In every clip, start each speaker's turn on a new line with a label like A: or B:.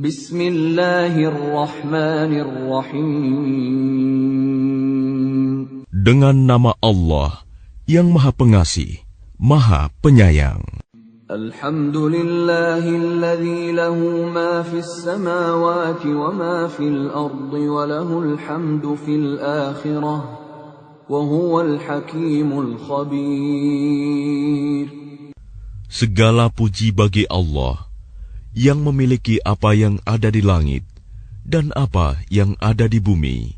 A: Bismillahirrahmanirrahim.
B: Dengan nama Allah yang Maha Pengasih, Maha Penyayang.
A: Alhamdulillahilladzi lahu ma fis samawati wa ma fil ardi wa lahul hamdu fil akhirah wa huwal hakimul khabir.
B: Segala puji bagi Allah yang memiliki apa yang ada di langit dan apa yang ada di bumi,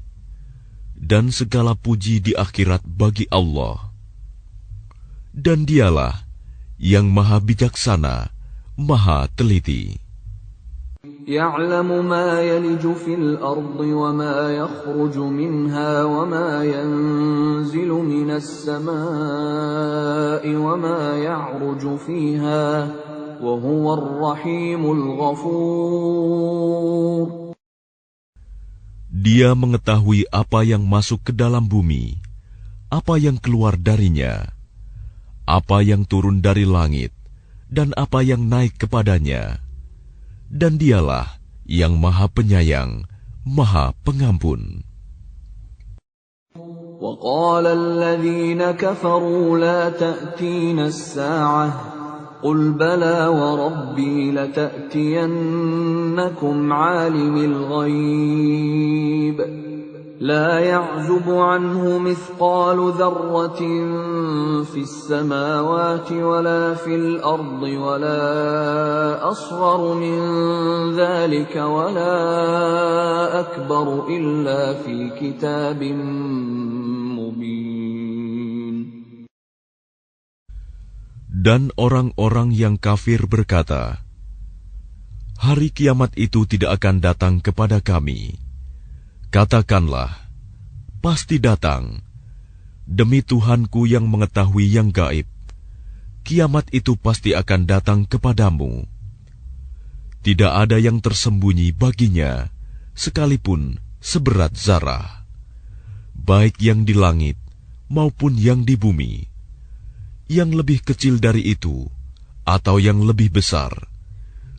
B: dan segala puji di akhirat bagi Allah. Dan Dialah yang Maha Bijaksana, Maha Teliti.
A: Ya'lamu ma yaliju fil ardi wa ma yakhruju minha wa ma yanzilu minas samaa'i wa ma ya'ruju fiha wa huwar rahimul ghafur.
B: Dia mengetahui apa yang masuk ke dalam bumi, apa yang keluar darinya, apa yang turun dari langit, dan apa yang naik kepadanya. Dan Dialah yang Maha Penyayang, Maha Pengampun.
A: وَقَالَ الَّذِينَ كَفَرُوا لَا تَأْتِينَا السَّاعَةُ قُلْ بَلَى وَرَبِّي لَتَأْتِيَنَّكُمْ عَالِمِ الْغَيْبِ لَا يَعْزُبُ عَنْهُ مِثْقَالُ ذَرَّةٍ فِي السَّمَاوَاتِ وَلَا فِي الْأَرْضِ وَلَا أَصْغَرُ مِنْ ذَلِكَ وَلَا أَكْبَرُ إِلَّا فِي كِتَابٍ مُبِينٍ.
B: Dan orang-orang yang kafir berkata, hari kiamat itu tidak akan datang kepada kami. Katakanlah, pasti datang. Demi Tuhanku yang mengetahui yang gaib, kiamat itu pasti akan datang kepadamu. Tidak ada yang tersembunyi baginya, sekalipun seberat zarah, baik yang di langit maupun yang di bumi. Yang lebih kecil dari itu atau yang lebih besar,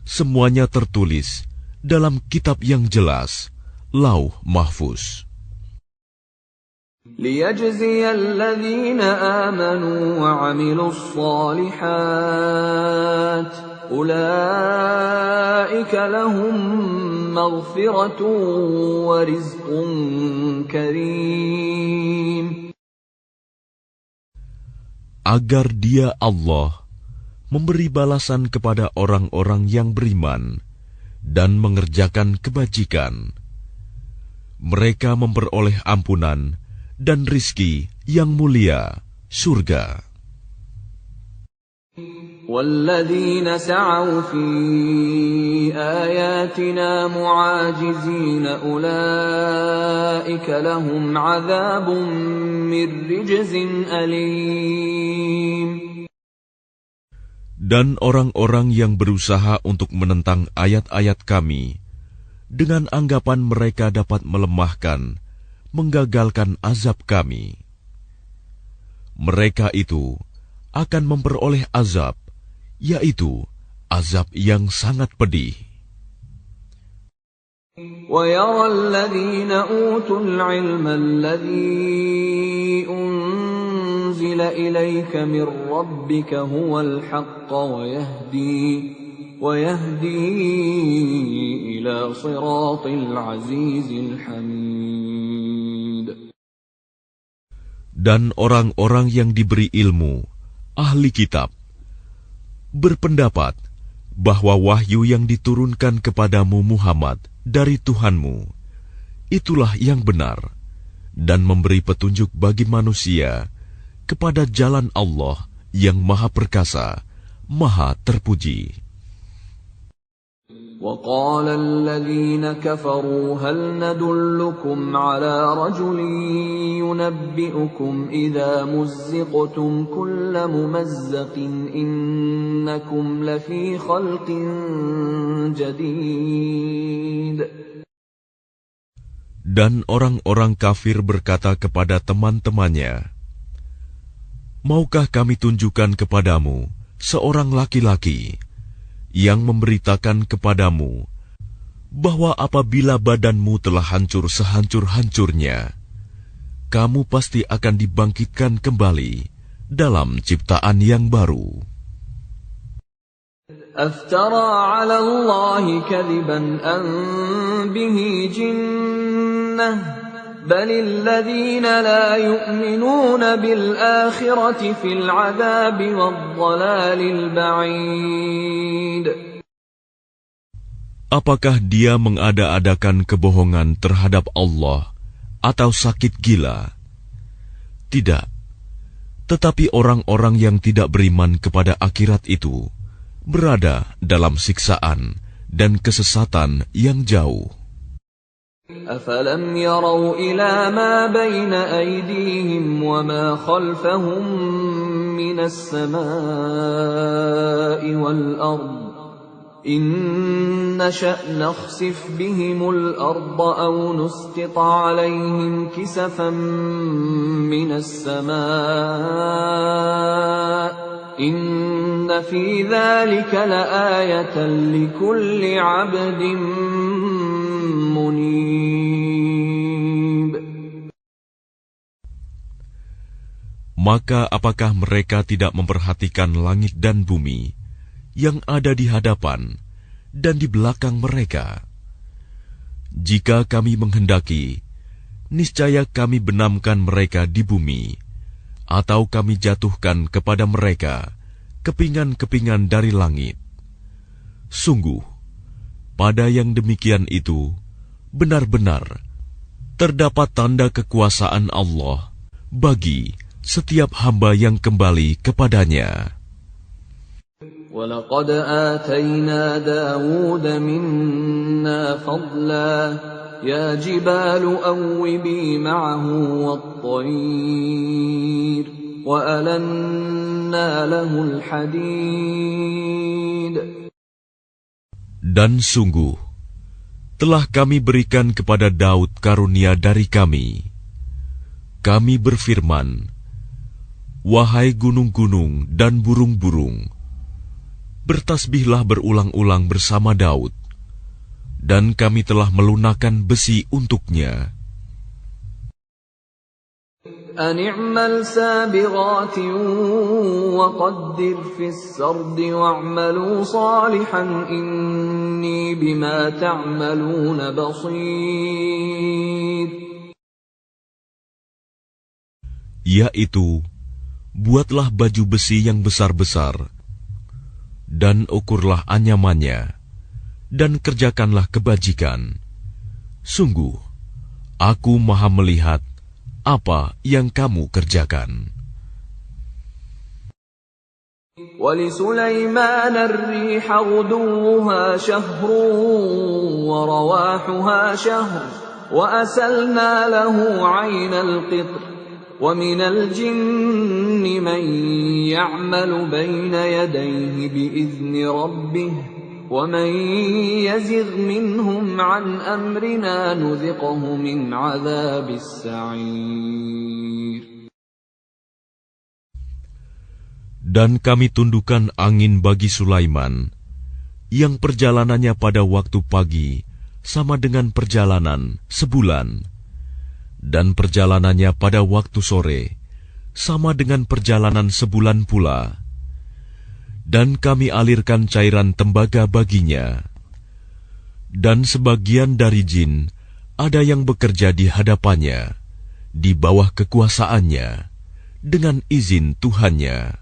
B: semuanya tertulis dalam kitab yang jelas, Lauh Mahfuz.
A: لِيَجْزِيَ الَّذِينَ آمَنُوا وَعَمِلُوا الصَّالِحَاتِ أُولَئِكَ لَهُم مَّغْفِرَةٌ وَرِزْقٌ كَرِيمٌ.
B: Agar Dia Allah memberi balasan kepada orang-orang yang beriman dan mengerjakan kebajikan. Mereka memperoleh ampunan dan rizki yang mulia, surga.
A: وَالَّذِينَ سَعَوْا فِي آيَاتِنَا مُعَاجِزِينَ أُولَئِكَ لَهُمْ عَذَابٌ مِّن رِّجْزٍ أَلِيمٌ.
B: Dan orang-orang yang berusaha untuk menentang ayat-ayat Kami dengan anggapan mereka dapat melemahkan, menggagalkan azab Kami, mereka itu akan memperoleh azab, yaitu azab yang sangat pedih.
A: وَيَرَى الَّذِينَ أُوتُوا الْعِلْمَ الَّذِي أُنزِلَ إِلَيْكَ مِنْ رَبِّكَ هُوَ الْحَقَّ وَيَهْدِي إِلَى صِرَاطِ الْعَزِيزِ الْحَمِيدِ.
B: Dan orang-orang yang diberi ilmu, ahli kitab, berpendapat bahwa wahyu yang diturunkan kepadamu Muhammad dari Tuhanmu, itulah yang benar, dan memberi petunjuk bagi manusia kepada jalan Allah yang Maha Perkasa, Maha Terpuji.
A: وَقَالَ الَّذِينَ كَفَرُوا هَلْ نَدُلُّكُمْ عَلَى رَجُلٍ يُنَبِّئُكُمْ إِذَا مُزِّقْتُمْ كُلَّ مُمَزَّقٍ إِنَّكُمْ لَفِي خَلْقٍ جَدِيدٍ.
B: Dan orang-orang kafir berkata kepada teman-temannya, maukah kami tunjukkan kepadamu seorang laki-laki yang memberitakan kepadamu bahwa apabila badanmu telah hancur sehancur-hancurnya, kamu pasti akan dibangkitkan kembali dalam ciptaan yang baru.
A: أفترى على الله كذبا أم به جنة بل الذين لا يؤمنون بالآخرة في العذاب والضلال البعيد.
B: Apakah dia mengada-adakan kebohongan terhadap Allah atau sakit gila? Tidak. Tetapi orang-orang yang tidak beriman kepada akhirat itu berada dalam siksaan dan kesesatan yang jauh.
A: أفلم يروا إلى ما بين أيديهم وما خلفهم من السماء والأرض إن نشأ نخسف بهم الأرض أو نسقط عليهم كسفا من السماء إن في ذلك لآية لكل عبد منيب.
B: Maka apakah mereka tidak memperhatikan langit dan bumi yang ada di hadapan dan di belakang mereka? Jika kami menghendaki, niscaya kami benamkan mereka di bumi, atau kami jatuhkan kepada mereka kepingan-kepingan dari langit. Sungguh, pada yang demikian itu, benar-benar terdapat tanda kekuasaan Allah bagi setiap hamba yang kembali kepadanya.
A: وَلَقَدْ آتَيْنَا دَاوُودَ مِنَّا فَضْلًا يَا جِبَالُ أَوِّبِي مَعَهُ وَالطَّيْرَ وَأَلَنَّا لَهُ الْحَدِيدَ.
B: Dan sungguh, telah kami berikan kepada Daud karunia dari kami. Kami berfirman, wahai gunung-gunung dan burung-burung, bertasbihlah berulang-ulang bersama Daud, dan kami telah melunakkan besi untuknya.
A: أن اعمل سابغات وقدر في السرد واعملوا صالحا إني بما تعملون بصير.
B: Yaitu, buatlah baju besi yang besar-besar, dan ukurlah anyamannya, dan kerjakanlah kebajikan. Sungguh, aku maha melihat apa yang kamu kerjakan.
A: وَلِسُلَيْمَانَ الرِّيحَ غُدُوُّهَا شَهْرٌ وَرَوَاحُهَا شَهْرٌ وَأَسَلْنَا لَهُ عَيْنَ الْقِطْرِ وَمِنَ الْجِنِّ مَن يَعْمَلُ بَيْنَ يَدَيْهِ بِإِذْنِ رَبِّهِ وَمَن يَزِغْ مِنْهُمْ عَنْ أَمْرِنَا نُذِقْهُ مِنْ عَذَابِ السَّعِيرِ.
B: Dan kami tundukkan angin bagi Sulaiman, yang perjalanannya pada waktu pagi sama dengan perjalanan sebulan, dan perjalanannya pada waktu sore sama dengan perjalanan sebulan pula. Dan kami alirkan cairan tembaga baginya. Dan sebagian dari jin ada yang bekerja di hadapannya, di bawah kekuasaannya, dengan izin Tuhannya.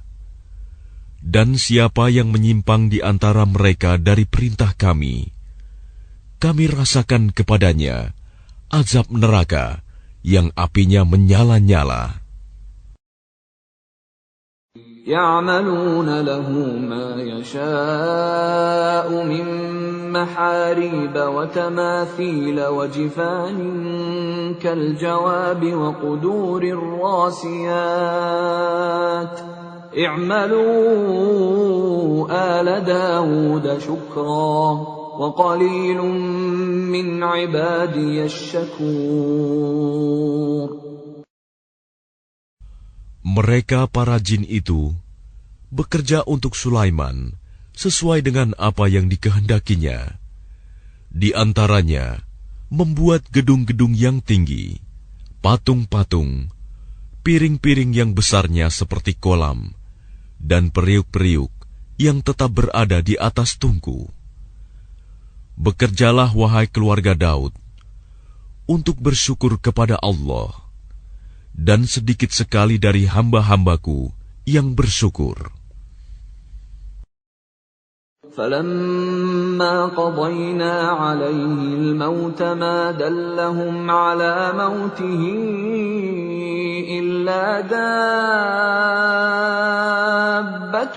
B: Dan siapa yang menyimpang di antara mereka dari perintah kami, kami rasakan kepadanya azab neraka yang apinya menyala-nyala.
A: يَعْمَلُونَ لَهُ مَا يَشَاءُ مِن مَّحَارِيبَ وَتَمَاثِيلَ وَجِفَانٍ كَالْجَوَابِ وَقُدُورٍ رَّاسِيَاتٍ اعْمَلُوا آلَ دَاوُودَ شُكْرًا وَقَلِيلٌ مِّنْ عِبَادِيَ الشَّكُورُ.
B: Mereka para jin itu bekerja untuk Sulaiman sesuai dengan apa yang dikehendakinya, Di antaranya, membuat gedung-gedung yang tinggi, patung-patung, piring-piring yang besarnya seperti kolam, dan periuk-periuk yang tetap berada di atas tungku. Bekerjalah, wahai keluarga Daud, untuk bersyukur kepada Allah, dan sedikit sekali dari hamba-hambaku yang bersyukur.
A: فَلَمَّا قَضَيْنَا عَلَيْهِ الْمَوْتَ مَا دَلَّهُمْ عَلَى مَوْتِهِ إِلَّا دَابَّةُ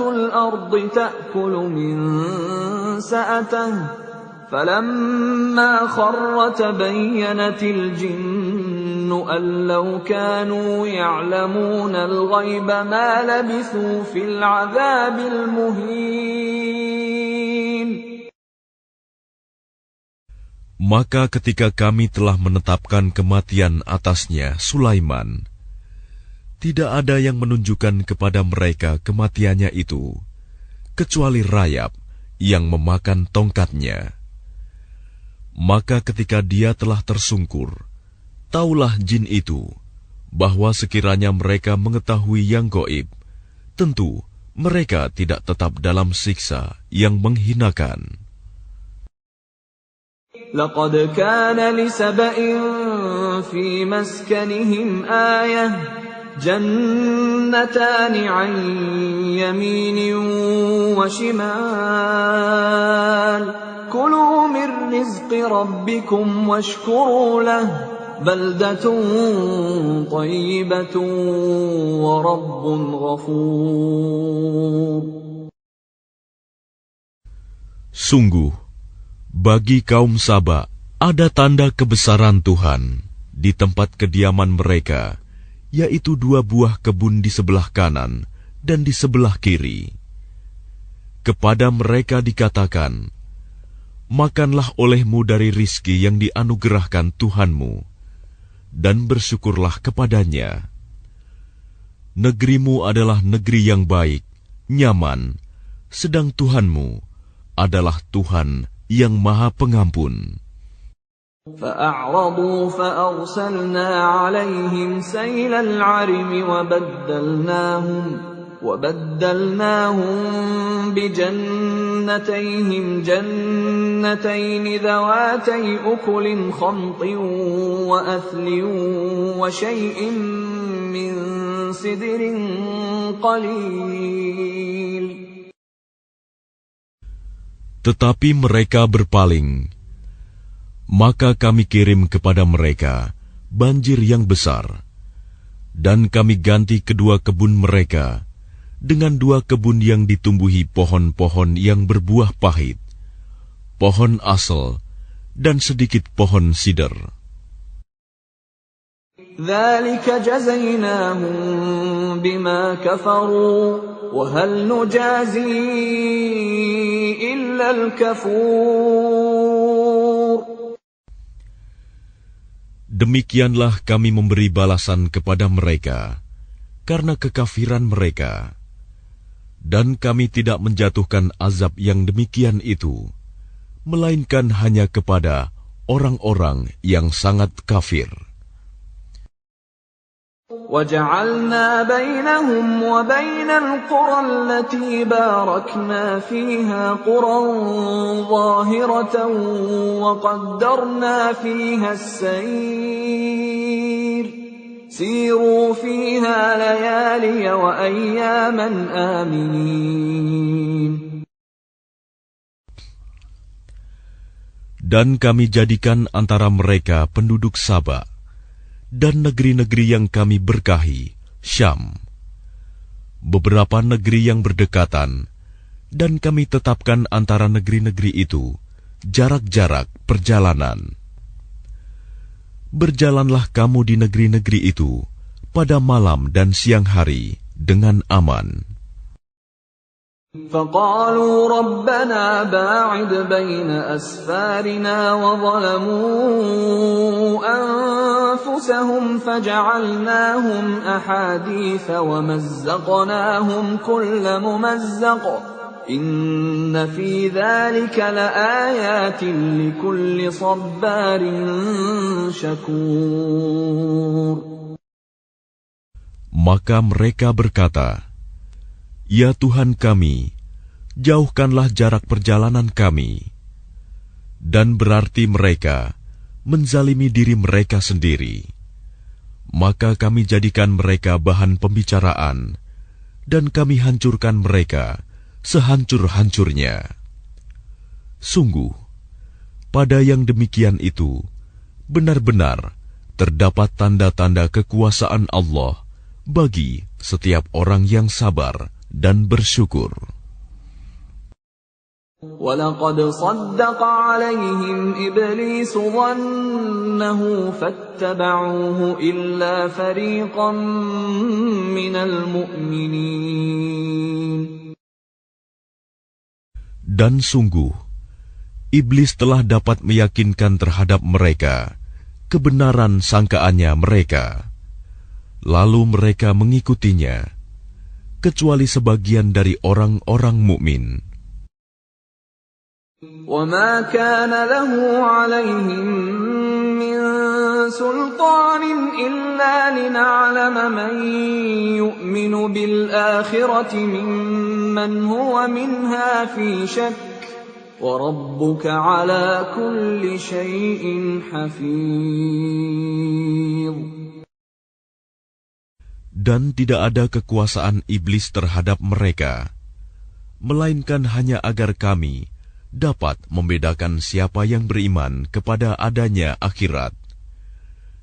A: الْأَرْضِ تَأْكُلُ مِنْ سَأَتَهُ فَلَمَّا خَرَّ تَبَيَّنَتِ الْجِنُّ أَنْ لَوْ كَانُوا يَعْلَمُونَ الْغَيْبَ مَا لَبِثُوا فِي الْعَذَابِ الْمُهِينِ.
B: Maka ketika kami telah menetapkan kematian atasnya Sulaiman, tidak ada yang menunjukkan kepada mereka kematiannya itu, kecuali rayap yang memakan tongkatnya. Maka ketika dia telah tersungkur, taulah jin itu bahwa sekiranya mereka mengetahui yang gaib, tentu mereka tidak tetap dalam siksa yang menghinakan.
A: لَقَدْ كَانَ لِسَبَإٍ فِي مَسْكَنِهِمْ آيَةٌ جَنَّتَانِ عَنْ يَمِينٍ وَشِمَالٍ كُلُوا مِنْ رِزْقِ رَبِّكُمْ وَاشْكُرُوا لَهُ بَلْدَةٌ طَيِّبَةٌ وَرَبٌّ غَفُورٌ.
B: Sungguh, bagi kaum Saba ada tanda kebesaran Tuhan di tempat kediaman mereka, yaitu 2 buah kebun di sebelah kanan dan di sebelah kiri. Kepada mereka dikatakan, makanlah olehmu dari rizki yang dianugerahkan Tuhanmu, dan bersyukurlah kepadanya. Negerimu adalah negeri yang baik, nyaman, sedang Tuhanmu adalah Tuhan yang Maha Pengampun.
A: فَأَعْرَضُوا فَأَرْسَلْنَا عَلَيْهِمْ سَيْلَ الْعَرِمِ وَبَدَّلْنَاهُمْ بِجَنَّتَيْهِمْ جَنَّتَيْنِ ذَوَاتَيْ أُكُلٍ خَمْطٍ وَأَثْلٍ وَشَيْءٍ مِّن سِدْرٍ قَلِيلٍ.
B: Tetapi mereka berpaling, maka kami kirim kepada mereka banjir yang besar, dan kami ganti kedua kebun mereka dengan 2 kebun yang ditumbuhi pohon-pohon yang berbuah pahit, pohon asal, dan sedikit pohon sider.
A: ذَلِكَ جَزَيْنَاهُمْ بِمَا كَفَرُوا وَهَلْ نُجَازِي إِلَّا الْكَفُورَ.
B: Demikianlah kami memberi balasan kepada mereka karena kekafiran mereka, dan kami tidak menjatuhkan azab yang demikian itu, melainkan hanya kepada orang-orang yang sangat kafir.
A: وَجَعَلْنَا بَيْنَهُمْ وَبَيْنَ الْقُرَى الَّتِي بَارَكْنَا فِيهَا قُرًى ظَاهِرَةً وَقَدَّرْنَا فِيهَا السَّيْرَ سِيرُوا فِيهَا لَيَالِيَ وَأَيَّامًا آمِنِينَ.
B: Dan kami jadikan antara mereka penduduk Saba dan negeri-negeri yang kami berkahi, Syam, beberapa negeri yang berdekatan, dan kami tetapkan antara negeri-negeri itu jarak-jarak perjalanan. Berjalanlah kamu di negeri-negeri itu pada malam dan siang hari dengan aman.
A: فَقَالُوا رَبَّنَا بَاعِدْ بَيْنَ أَسْفَارِنَا وَظَلَمُوا أَنفُسَهُمْ فَجَعَلْنَاهُمْ أَحَادِيثَ وَمَزَّقْنَاهُمْ كُلَّ مُمَزَّقٍ إن في ذلك لآيات لكل صبار شكور.
B: Maka mereka berkata, "Ya Tuhan kami, jauhkanlah jarak perjalanan kami." Dan berarti mereka menzalimi diri mereka sendiri. Maka kami jadikan mereka bahan pembicaraan, dan kami hancurkan mereka sehancur-hancurnya. Sungguh, pada yang demikian itu, benar-benar terdapat tanda-tanda kekuasaan Allah bagi setiap orang yang sabar dan bersyukur.
A: وَلَقَدْ صَدَّقَ عَلَيْهِمْ إِبْلِيسُ ظَنَّهُ فَاتَّبَعُوهُ إِلَّا فَرِيقًا مِّنَ الْمُؤْمِنِينَ. Dan
B: sungguh, iblis telah dapat meyakinkan terhadap mereka kebenaran sangkaannya mereka. Lalu mereka mengikutinya, kecuali sebagian dari orang-orang mukmin.
A: وَمَا كَانَ لَهُ عَلَيْهِمْ مِنْ سُلْطَانٍ إِلَّا لِنَعْلَمَ مَنْ يُؤْمِنُ بِالْآخِرَةِ مِمَّنْ هُوَ مِنْهَا فِي شَكٍّ وَرَبُّكَ عَلَى كُلِّ شَيْءٍ حَفِيظٌ.
B: Dan tidak ada kekuasaan iblis terhadap mereka, melainkan hanya agar kami dapat membedakan siapa yang beriman kepada adanya akhirat,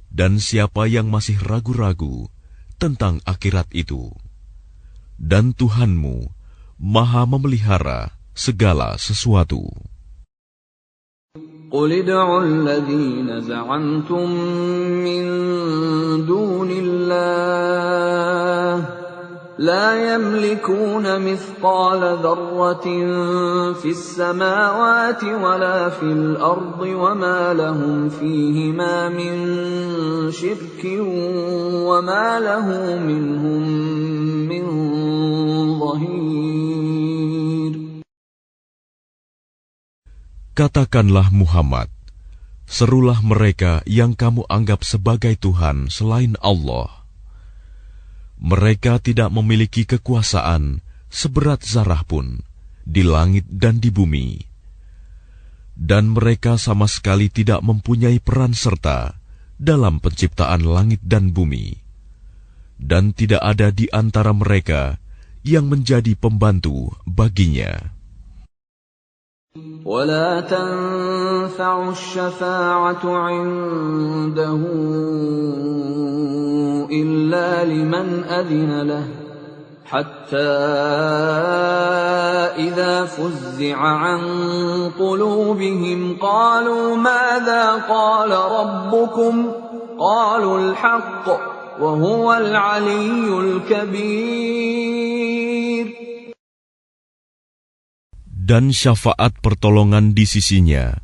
B: dan siapa yang masih ragu-ragu tentang akhirat itu. Dan Tuhanmu Maha memelihara segala sesuatu.
A: قُلِ ادْعُوا الَّذِينَ زَعَمْتُم مِّن دُونِ اللَّهِ لَا يَمْلِكُونَ مِثْقَالَ ذَرَّةٍ فِي السَّمَاوَاتِ وَلَا فِي الْأَرْضِ وَمَا لَهُمْ فِيهِمَا مِنْ شِرْكٍ وَمَا لَهُ مِنْهُمْ مِنْ ظَهِيرٍ.
B: Katakanlah Muhammad, serulah mereka yang kamu anggap sebagai Tuhan selain Allah. Mereka tidak memiliki kekuasaan seberat zarah pun di langit dan di bumi. Dan mereka sama sekali tidak mempunyai peran serta dalam penciptaan langit dan bumi. Dan tidak ada di antara mereka yang menjadi pembantu baginya.
A: وَلَا تَنفَعُ الشَّفَاعَةُ عِندَهُ إِلَّا لِمَنْ أَذِنَ لَهُ حَتَّى إِذَا فُزِّعَ عَنْ قُلُوبِهِمْ قَالُوا مَاذَا قَالَ رَبُّكُمْ قَالُوا الْحَقَّ وَهُوَ الْعَلِيُّ الْكَبِيرُ.
B: Dan syafaat pertolongan di sisinya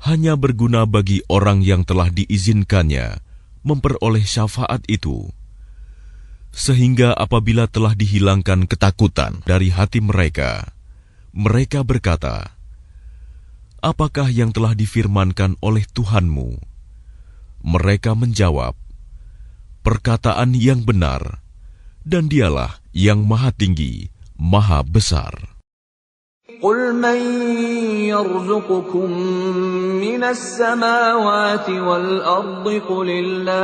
B: hanya berguna bagi orang yang telah diizinkannya memperoleh syafaat itu, sehingga apabila telah dihilangkan ketakutan dari hati mereka, mereka berkata, "Apakah yang telah difirmankan oleh Tuhanmu?" Mereka menjawab, "Perkataan yang benar, dan Dialah yang Maha Tinggi, Maha Besar."
A: قُلْ مَنْ يَرْزُقُكُمْ مِنَ السَّمَاوَاتِ وَالْأَرْضِ قُلِ اللَّهُ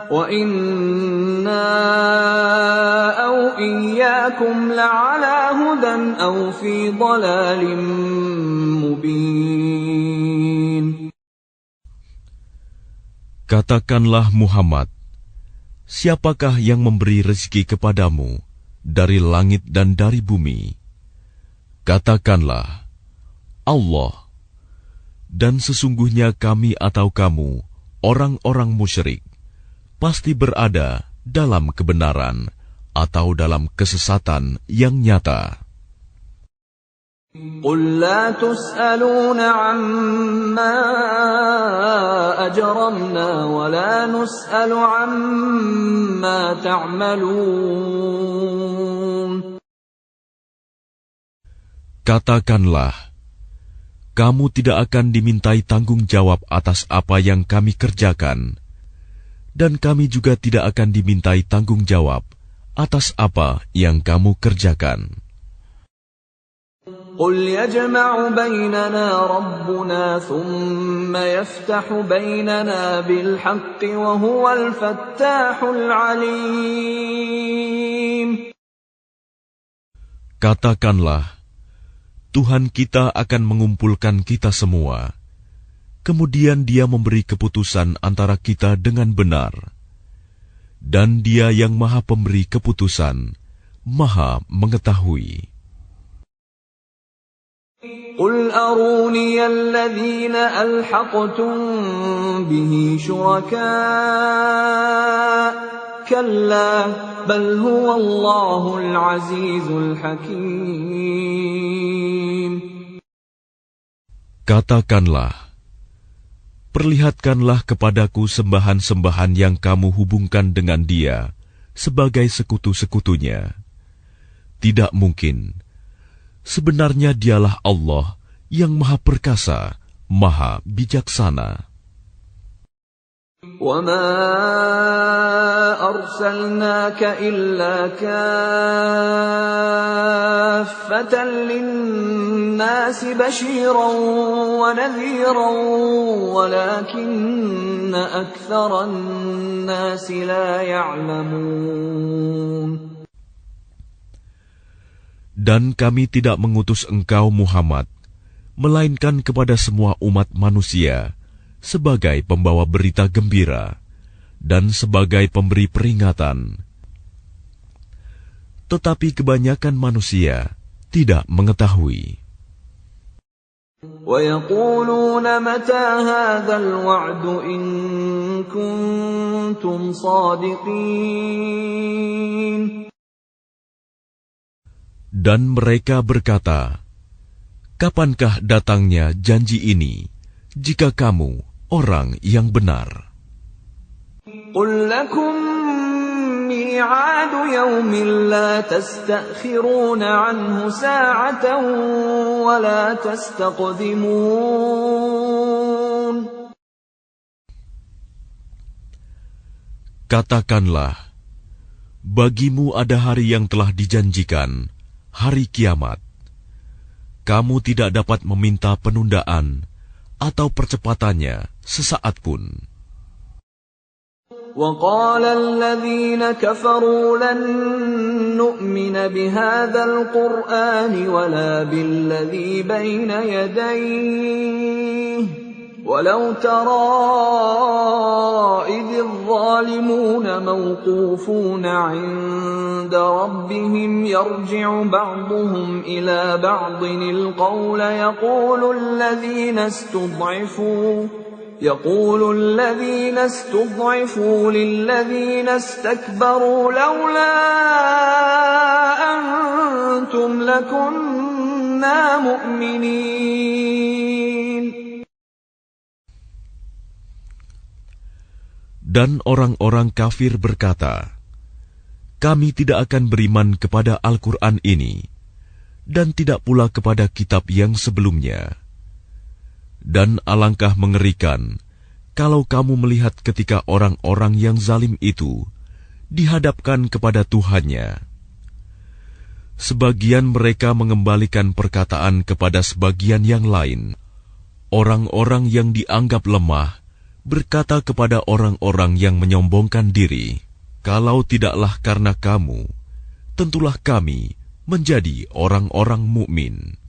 A: وَإِنَّا أَوْ إِيَّاكُمْ لَعَلَى هُدًى أَوْ فِي ضَلَالٍ مُبِينٍ.
B: Katakanlah Muhammad, siapakah yang memberi rezeki kepadamu dari langit dan dari bumi? Katakanlah, Allah. Dan sesungguhnya kami atau kamu, orang-orang musyrik, pasti berada dalam kebenaran atau dalam kesesatan yang nyata.
A: قُلْ لَا تُسْأَلُونَ عَمَّا أَجْرَمْنَا وَلَا نُسْأَلُ عَمَّا تَعْمَلُونَ.
B: Katakanlah, kamu tidak akan dimintai tanggung jawab atas apa yang kami kerjakan, dan kami juga tidak akan dimintai tanggung jawab atas apa yang kamu kerjakan.
A: قل يجمع بيننا ربنا ثم يفتح بيننا بالحق وهو الفتاح العليم.
B: Katakanlah, Tuhan kita akan mengumpulkan kita semua. Kemudian Dia memberi keputusan antara kita dengan benar. Dan Dia yang Maha Pemberi keputusan, Maha Mengetahui.
A: قل أروني الذين ألحقتم به شركاء كلا بل هو الله العزيز الحكيم.
B: Katakanlah, perlihatkanlah kepadaku sembahan-sembahan yang kamu hubungkan dengan Dia sebagai sekutu-sekutunya. Tidak mungkin. Sebenarnya Dialah Allah yang Maha Perkasa, Maha Bijaksana.
A: وَمَا أَرْسَلْنَاكَ إِلَّا كَافَّةً لِلنَّاسِ بَشِيرًا وَنَذِيرًا وَلَكِنَّ أَكْثَرَ النَّاسِ لَا يَعْلَمُونَ.
B: Dan kami tidak mengutus engkau Muhammad, melainkan kepada semua umat manusia, sebagai pembawa berita gembira, dan sebagai pemberi peringatan. Tetapi kebanyakan manusia tidak mengetahui.
A: وَيَقُولُونَ مَتَى هَذَا الْوَعْدُ إِن كُنتُمْ صَادِقِينَ.
B: Dan mereka berkata, kapankah datangnya janji ini, jika kamu orang yang benar?
A: قُل لَّكُم مِّيعَادُ يَوْمٍ لَّا تَسْتَأْخِرُونَ عَنْهُ سَاعَةً وَلَا تَسْتَقْدِمُونَ.
B: Katakanlah, bagimu ada hari yang telah dijanjikan, hari kiamat. Kamu tidak dapat meminta penundaan atau percepatannya sesaat pun.
A: وَقَالَ الَّذِينَ كَفَرُوا لَن نُّؤْمِنَ بِهَذَا الْقُرْآنِ وَلَا بِالَّذِي بَيْنَ يَدَيْهِ وَلَوْ تَرَىٰ إِذِ الظَّالِمُونَ مَوْقُوفُونَ عِندَ رَبِّهِمْ يَرْجِعُ بَعْضُهُمْ إِلَىٰ بَعْضٍ الْقَوْلَ يقول الذين استضعفوا للذين استكبروا لولا أنتم لكنا مؤمنين.
B: Dan orang-orang kafir berkata, kami tidak akan beriman kepada Al-Quran ini, dan tidak pula kepada kitab yang sebelumnya. Dan alangkah mengerikan kalau kamu melihat ketika orang-orang yang zalim itu dihadapkan kepada Tuhannya. Sebagian mereka mengembalikan perkataan kepada sebagian yang lain. Orang-orang yang dianggap lemah berkata kepada orang-orang yang menyombongkan diri, kalau tidaklah karena kamu, tentulah kami menjadi orang-orang mukmin.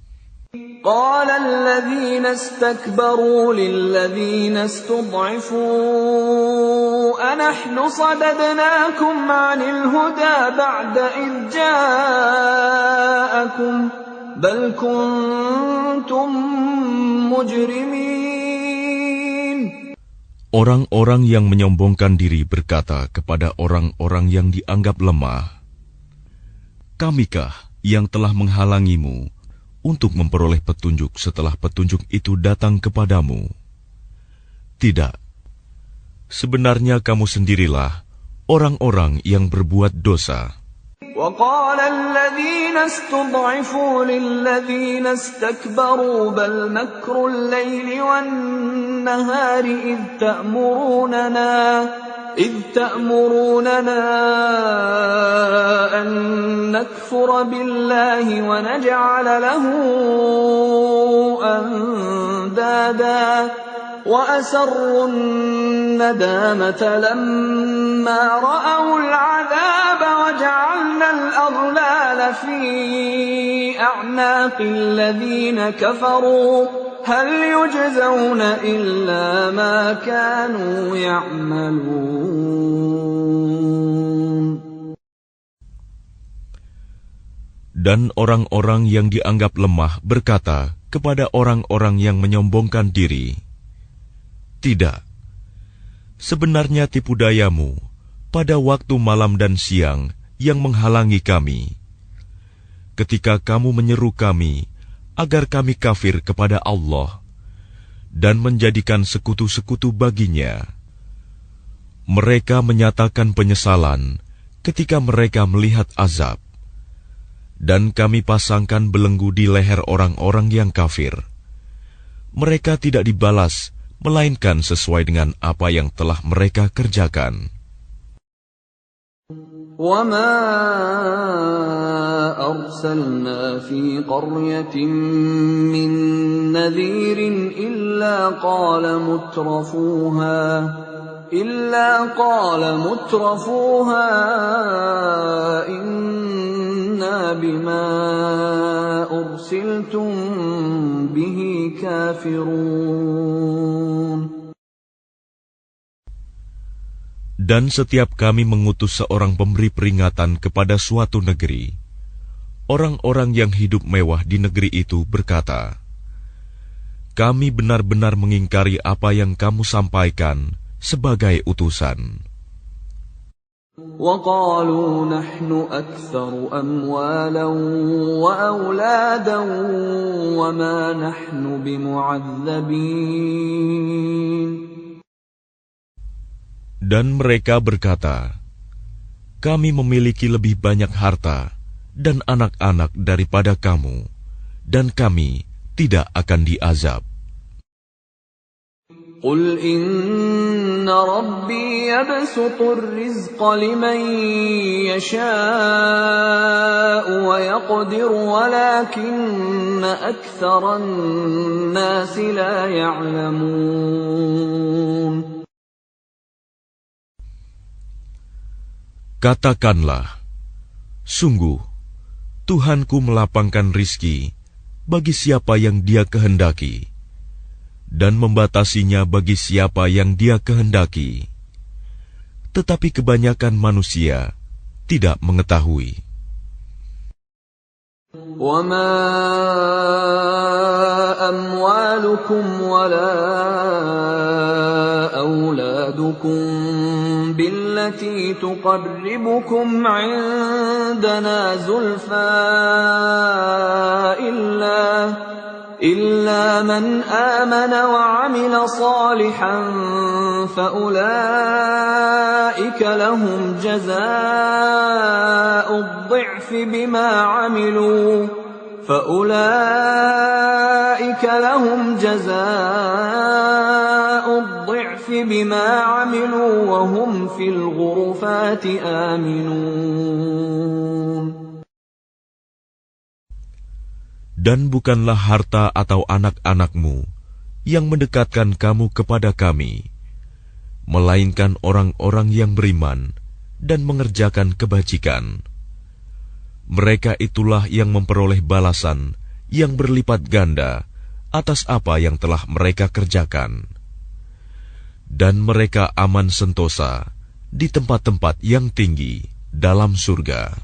A: قال الذين استكبروا للذين استضعفوا أنحن صددناكم عن الهدى بعد إذ جاءكم بل كنتم مجرمين.
B: Orang-orang yang menyombongkan diri berkata kepada orang-orang yang dianggap lemah, kamikah yang telah menghalangimu untuk memperoleh petunjuk setelah petunjuk itu datang kepadamu? Tidak. Sebenarnya kamu sendirilah orang-orang yang berbuat dosa.
A: وقال الذين استضعفوا للذين استكبروا بل مكر الليل والنهار إذ تأمروننا أن نكفر بالله ونجعل له أندادا وأسروا الندامة لما رأوا العذاب وجعلنا الأغلال في أعناق الذين كفروا هل يجزون إلا ما كانوا يعملون.
B: Dan orang-orang yang dianggap lemah berkata kepada orang-orang yang menyombongkan diri, "Tidak, sebenarnya tipu dayamu pada waktu malam dan siang yang menghalangi kami. Ketika kamu menyeru kami agar kami kafir kepada Allah dan menjadikan sekutu-sekutu baginya. Mereka menyatakan penyesalan ketika mereka melihat azab. Dan kami pasangkan belenggu di leher orang-orang yang kafir. Mereka tidak dibalas, melainkan sesuai dengan apa yang telah mereka kerjakan."
A: وَمَا أَرْسَلْنَا فِي قَرْيَةٍ مِّن نَّذِيرٍ إِلَّا قَالَ مُتْرَفُوهَا إِنَّا بِمَا أُرْسِلْتُم بِهِ كَافِرُونَ.
B: Dan setiap kami mengutus seorang pemberi peringatan kepada suatu negeri, orang-orang yang hidup mewah di negeri itu berkata, "Kami benar-benar mengingkari apa yang kamu sampaikan sebagai utusan."
A: وَقَالُوا نَحْنُ أَكْثَرُ أَمْوَالًا وَأَوْلَادًا وَمَا نَحْنُ بِمُعَذَّبِينَ.
B: Dan mereka berkata, "Kami memiliki lebih banyak harta dan anak-anak daripada kamu, dan kami tidak akan diazab."
A: قُلْ إِنَّ رَبِّي يَبْسُطُ الرِّزْقَ لِمَن يَشَاءُ وَيَقْدِرُ وَلَكِنَّ أَكْثَرَ النَّاسِ لَا يَعْلَمُونَ.
B: Katakanlah, "Sungguh, Tuhanku melapangkan rizki bagi siapa yang Dia kehendaki, dan membatasinya bagi siapa yang Dia kehendaki. Tetapi kebanyakan manusia tidak mengetahui."
A: وَمَا أَمْوَالُكُمْ وَلَا أَوْلَادُكُمْ بِالَّتِي تُقَرِّبُكُمْ عِندَنَا زُلْفَىٰ إِلَّا مَنْ آمَنَ وَعَمِلَ صَالِحًا فَأُولَٰئِكَ لَهُمْ جَزَاءُ الضِّعْفِ بِمَا عَمِلُوا وَهُمْ فِي الْغُرُفَاتِ آمِنُونَ.
B: Dan bukanlah harta atau anak-anakmu yang mendekatkan kamu kepada kami, melainkan orang-orang yang beriman dan mengerjakan kebajikan. Mereka itulah yang memperoleh balasan yang berlipat ganda atas apa yang telah mereka kerjakan. Dan mereka aman sentosa di tempat-tempat yang tinggi dalam surga.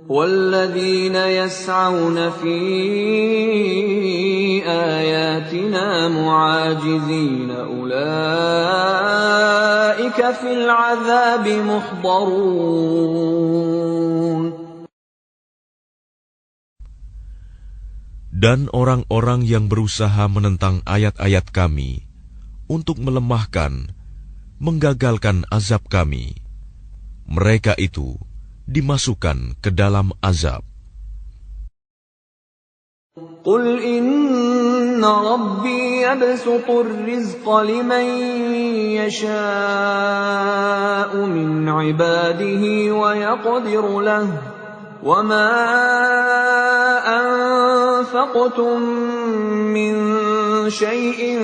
A: وَالَّذِينَ يَسْعَوْنَ فِي آيَاتِنَا مُعَاجِزِينَ أُولَئِكَ فِي الْعَذَابِ مُحْضَرُونَ.
B: Dan orang-orang yang berusaha menentang ayat-ayat kami untuk melemahkan, menggagalkan azab kami, mereka itu dimasukkan ke dalam azab.
A: Qul inna rabbi yabsutur rizqa liman yasha'u min ibadihi wa yaqdiru lahu wa ma anfaqtum min shay'in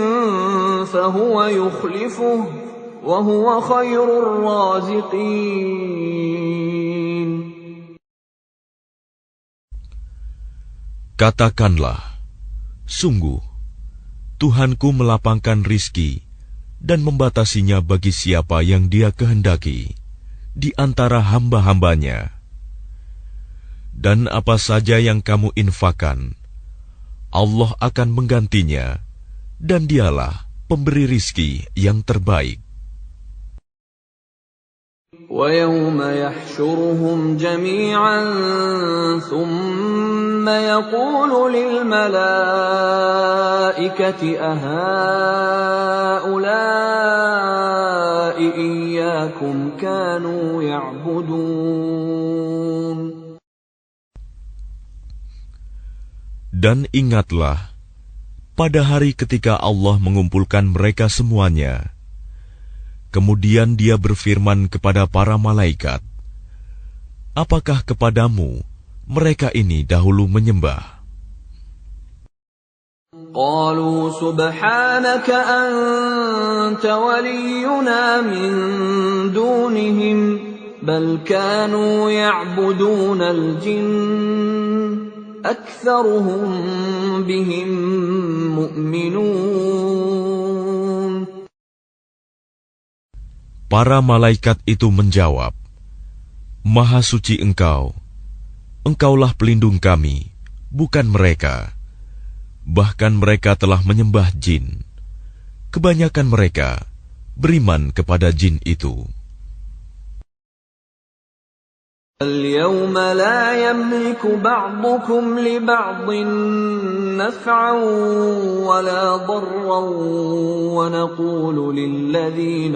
A: fahuwa yukhlifuhu wa huwa khairur raziqin.
B: Katakanlah, sungguh, Tuhanku melapangkan rizki dan membatasinya bagi siapa yang Dia kehendaki di antara hamba-hambanya. Dan apa saja yang kamu infakkan, Allah akan menggantinya, dan Dialah pemberi rizki yang terbaik.
A: وَيَوْمَ يَحْشُرُهُمْ جَمِيعًا ثُمَّ يَقُولُ لِلْمَلَائِكَةِ أَهَؤُلَاءِ إِيَّاكُمْ كَانُوا يَعْبُدُونَ.
B: Dan ingatlah, pada hari ketika Allah mengumpulkan mereka semuanya, kemudian Dia berfirman kepada para malaikat, apakah kepadamu mereka ini dahulu menyembah?
A: قالوا سبحانك أنت ولينا من دونهم بل كانوا يعبدون الجن أكثرهم بهم مؤمنون.
B: Para malaikat itu menjawab, Maha suci Engkau, Engkaulah pelindung kami, bukan mereka. Bahkan mereka telah menyembah jin. Kebanyakan mereka beriman kepada jin itu.
A: اليوم لا يملك بعضكم لبعض نفعا ولا ضرا ونقول للذين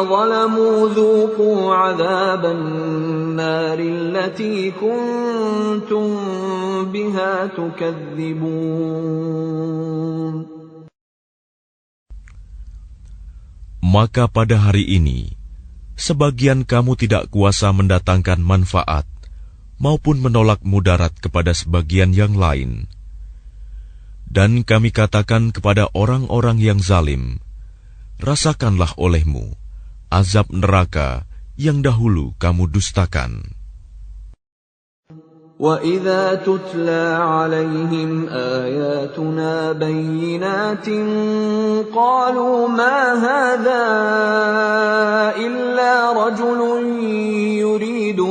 A: ظلموا ذوقوا عذاب النار التي كنتم بها تكذبون.
B: Maka pada hari ini, sebagian kamu tidak kuasa mendatangkan manfaat maupun menolak mudarat kepada sebagian yang lain. Dan kami katakan kepada orang-orang yang zalim, rasakanlah olehmu azab neraka yang dahulu kamu dustakan.
A: وَإِذَا تُتْلَى عَلَيْهِمْ آيَاتُنَا بَيِّنَاتٍ قَالُوا مَا هَذَا إِلَّا رَجُلٌ يُرِيدُ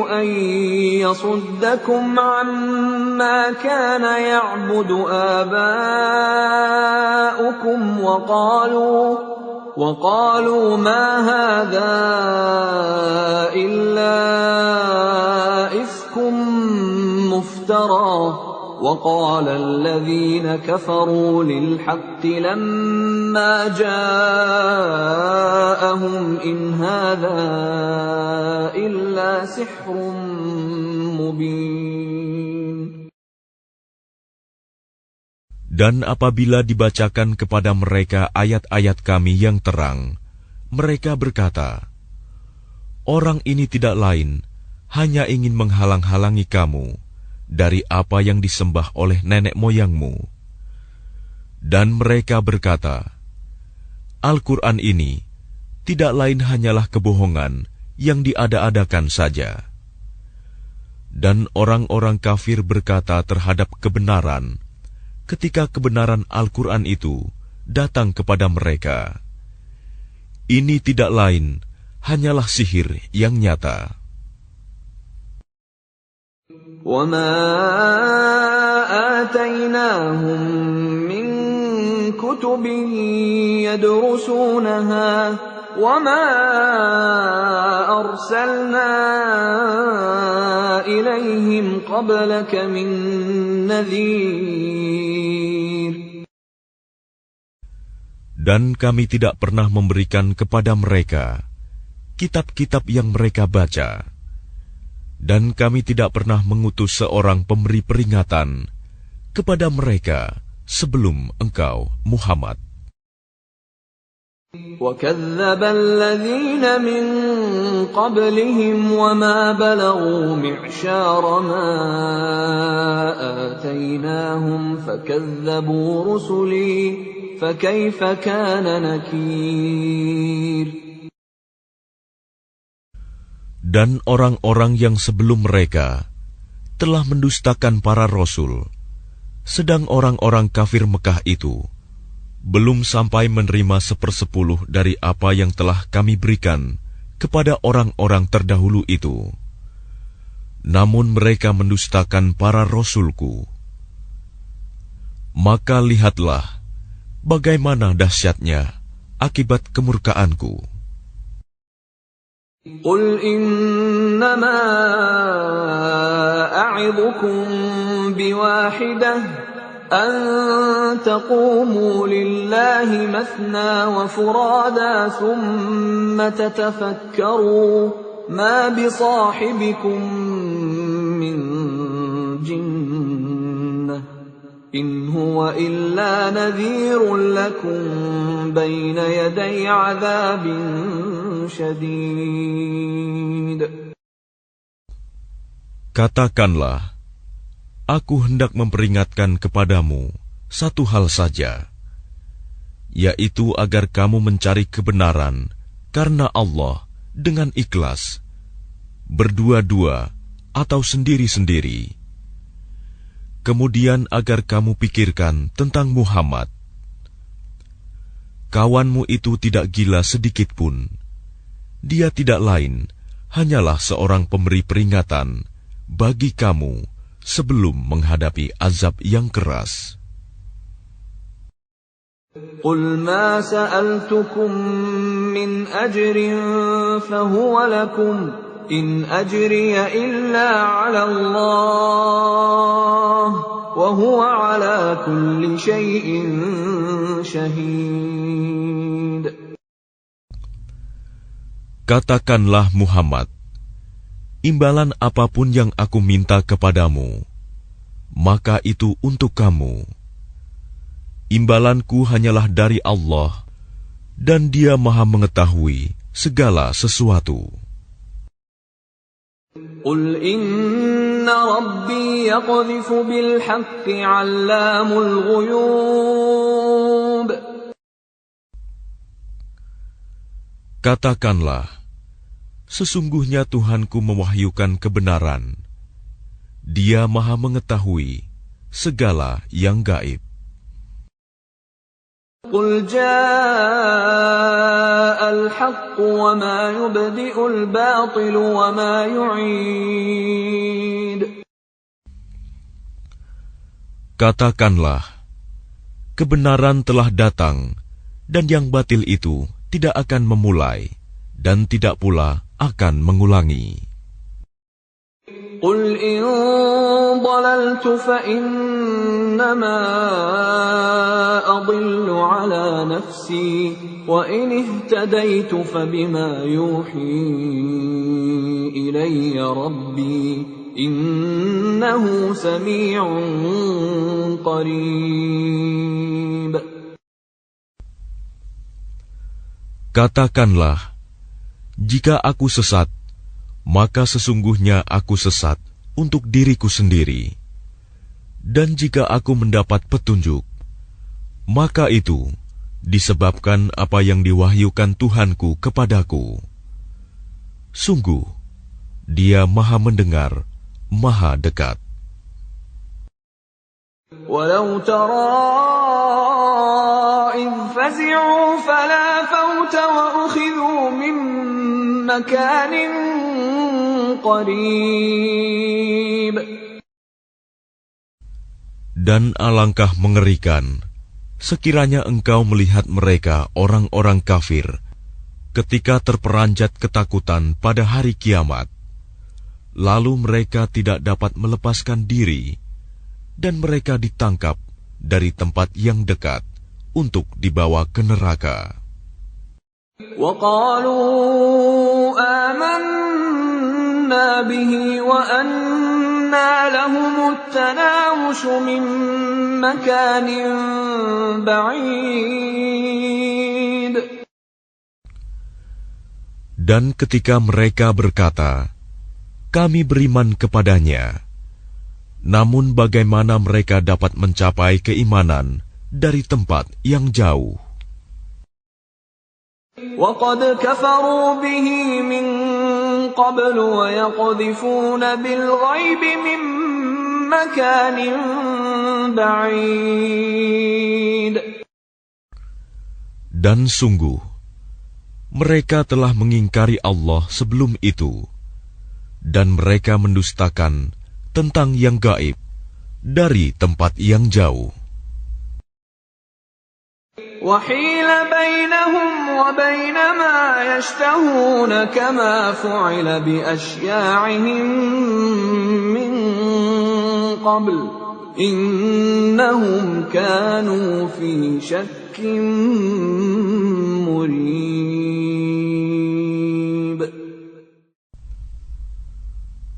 A: أَن يَصُدَّكُمْ عَمَّا كَانَ يَعْبُدُ آبَاؤُكُمْ وَقَالُوا مَا هَذَا إِلَّا إِفْكٌ مُفْتَرًى وَقَالَ الَّذِينَ كَفَرُوا لِلْحَقِّ لَمَّا جَاءَهُمْ إِنْ هَذَا إِلَّا سِحْرٌ مُبِينٌ.
B: Dan apabila dibacakan kepada mereka ayat-ayat kami yang terang, mereka berkata, orang ini tidak lain, hanya ingin menghalang-halangi kamu dari apa yang disembah oleh nenek moyangmu. Dan mereka berkata, Al-Quran ini tidak lain hanyalah kebohongan yang diada-adakan saja. Dan orang-orang kafir berkata terhadap kebenaran, ketika kebenaran Al-Quran itu datang kepada mereka, ini tidak lain hanyalah sihir yang nyata.
A: وَمَا آتَيْنَاهُمْ مِنْ كُتُبٍ يَدْرُسُونَهَا وَمَا أَرْسَلْنَا إِلَيْهِمْ قَبْلَكَ مِن نَّذِيرٍ.
B: Dan kami tidak pernah memberikan kepada mereka kitab-kitab yang mereka baca, dan kami tidak pernah mengutus seorang pemberi peringatan kepada mereka sebelum engkau, Muhammad.
A: وَكَذَّبَ الَّذِينَ مِن قَبْلِهِمْ وَمَا بَلَغُوا مِعْشَارَ مَا آتَيْنَاهُمْ فَكَذَّبُوا رُسُلِي فَكَيْفَ كَانَ نَكِيرِ.
B: Dan orang-orang yang sebelum mereka telah mendustakan para rasul, sedang orang-orang kafir Mekah itu belum sampai menerima 1/10 dari apa yang telah kami berikan kepada orang-orang terdahulu itu. Namun mereka mendustakan para rasulku. Maka lihatlah bagaimana dahsyatnya akibat kemurkaanku.
A: قُلْ إِنَّمَا أَعِظُكُم بِوَاحِدَةٍ أَن تَقُومُوا لِلَّهِ مَثْنَىٰ وَفُرَادَىٰ ثُمَّ تَتَفَكَّرُوا مَا بِصَاحِبِكُم مِّن جِنَّةٍ إِنْ هُوَ إِلَّا نَذِيرٌ لَّكُم بَيْنَ يَدَيْ عَذَابٍ شَدِيدٍ.
B: Katakanlah, aku hendak memperingatkan kepadamu satu hal saja, yaitu agar kamu mencari kebenaran karena Allah dengan ikhlas, berdua-dua atau sendiri-sendiri. Kemudian agar kamu pikirkan tentang Muhammad. Kawanmu itu tidak gila sedikit pun. Dia tidak lain, hanyalah seorang pemberi peringatan bagi kamu sebelum menghadapi azab yang keras.
A: قُلْ مَا سَأَلْتُكُم مِّنْ أَجْرٍ فَهُوَ لَكُمْ إِنْ أَجْرِيَ إِلَّا عَلَى اللَّهِ وَهُوَ عَلَى كُلِّ شَيْءٍ شَهِيدٌ.
B: Katakanlah Muhammad, imbalan apapun yang aku minta kepadamu, maka itu untuk kamu. Imbalanku hanyalah dari Allah, dan Dia Maha mengetahui segala sesuatu.
A: قُلْ إِنَّ رَبِّي يَقْذِفُ بِالْحَقِّ عَلَّامُ الْغُيُوبِ.
B: Katakanlah, sesungguhnya Tuhanku mewahyukan kebenaran. Dia Maha mengetahui segala yang gaib.
A: قُلْ جَاءَ الْحَقُّ وَمَا يُبْدِئُ الْبَاطِلُ وَمَا يُعِيدُ.
B: Katakanlah, kebenaran telah datang, dan yang batil itu tidak akan memulai, dan tidak pula akan mengulangi.
A: قُلْ إِن ضَلَلْتُ فَإِنَّمَا أَضِلُّ عَلَى نَفْسِي وَإِنِ اهْتَدَيْتُ فَبِمَا يُوحِي إِلَيَّ رَبِّي إِنَّهُ سَمِيعٌ قَرِيبٌ.
B: Katakanlah, jika aku sesat, maka sesungguhnya aku sesat untuk diriku sendiri. Dan jika aku mendapat petunjuk, maka itu disebabkan apa yang diwahyukan Tuhanku kepadaku. Sungguh, Dia Maha mendengar, Maha dekat.
A: وَلَوْ تَرَىٰ إِذْ فَزِعُوا فَلَا فَوْتَ وَأُخِذُوا مِن مَّكَانٍ قَرِيبٍ.
B: Dan alangkah mengerikan sekiranya engkau melihat mereka orang-orang kafir ketika terperanjat ketakutan pada hari kiamat, lalu mereka tidak dapat melepaskan diri, dan mereka ditangkap dari tempat yang dekat untuk dibawa ke neraka.
A: وَقَالُوا آمَنَّا بِهِ وَأَنَّى لَهُمُ التَّنَاوُشُ مِنْ مَكَانٍ بَعِيدٍ.
B: Dan ketika mereka berkata, "Kami beriman kepadanya," namun bagaimana mereka dapat mencapai keimanan dari tempat yang jauh?
A: وَقَدْ كَفَرُوا بِهِ مِنْ قَبْلُ وَيَقْذِفُونَ بِالْغَيْبِ مِنْ مَكَانٍ بَعِيدٍ.
B: Dan sungguh, mereka telah mengingkari Allah sebelum itu, dan mereka mendustakan tentang yang gaib dari tempat yang jauh.
A: وَحِيلَ بَيْنَهُمْ وَبَيْنَ مَا يَشْتَهُونَ كَمَا فُعِلَ بِأَشْيَاعِهِمْ مِنْ قَبْلُ إِنَّهُمْ كَانُوا فِي شَكٍّ مُرِيبٍ.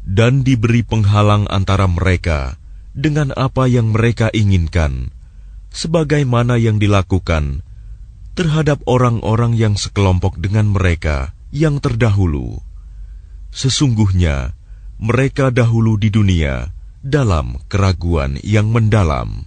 B: Dan diberi penghalang antara mereka dengan apa yang mereka inginkan, sebagaimana yang dilakukan terhadap orang-orang yang sekelompok dengan mereka yang terdahulu. Sesungguhnya mereka dahulu di dunia dalam keraguan yang mendalam.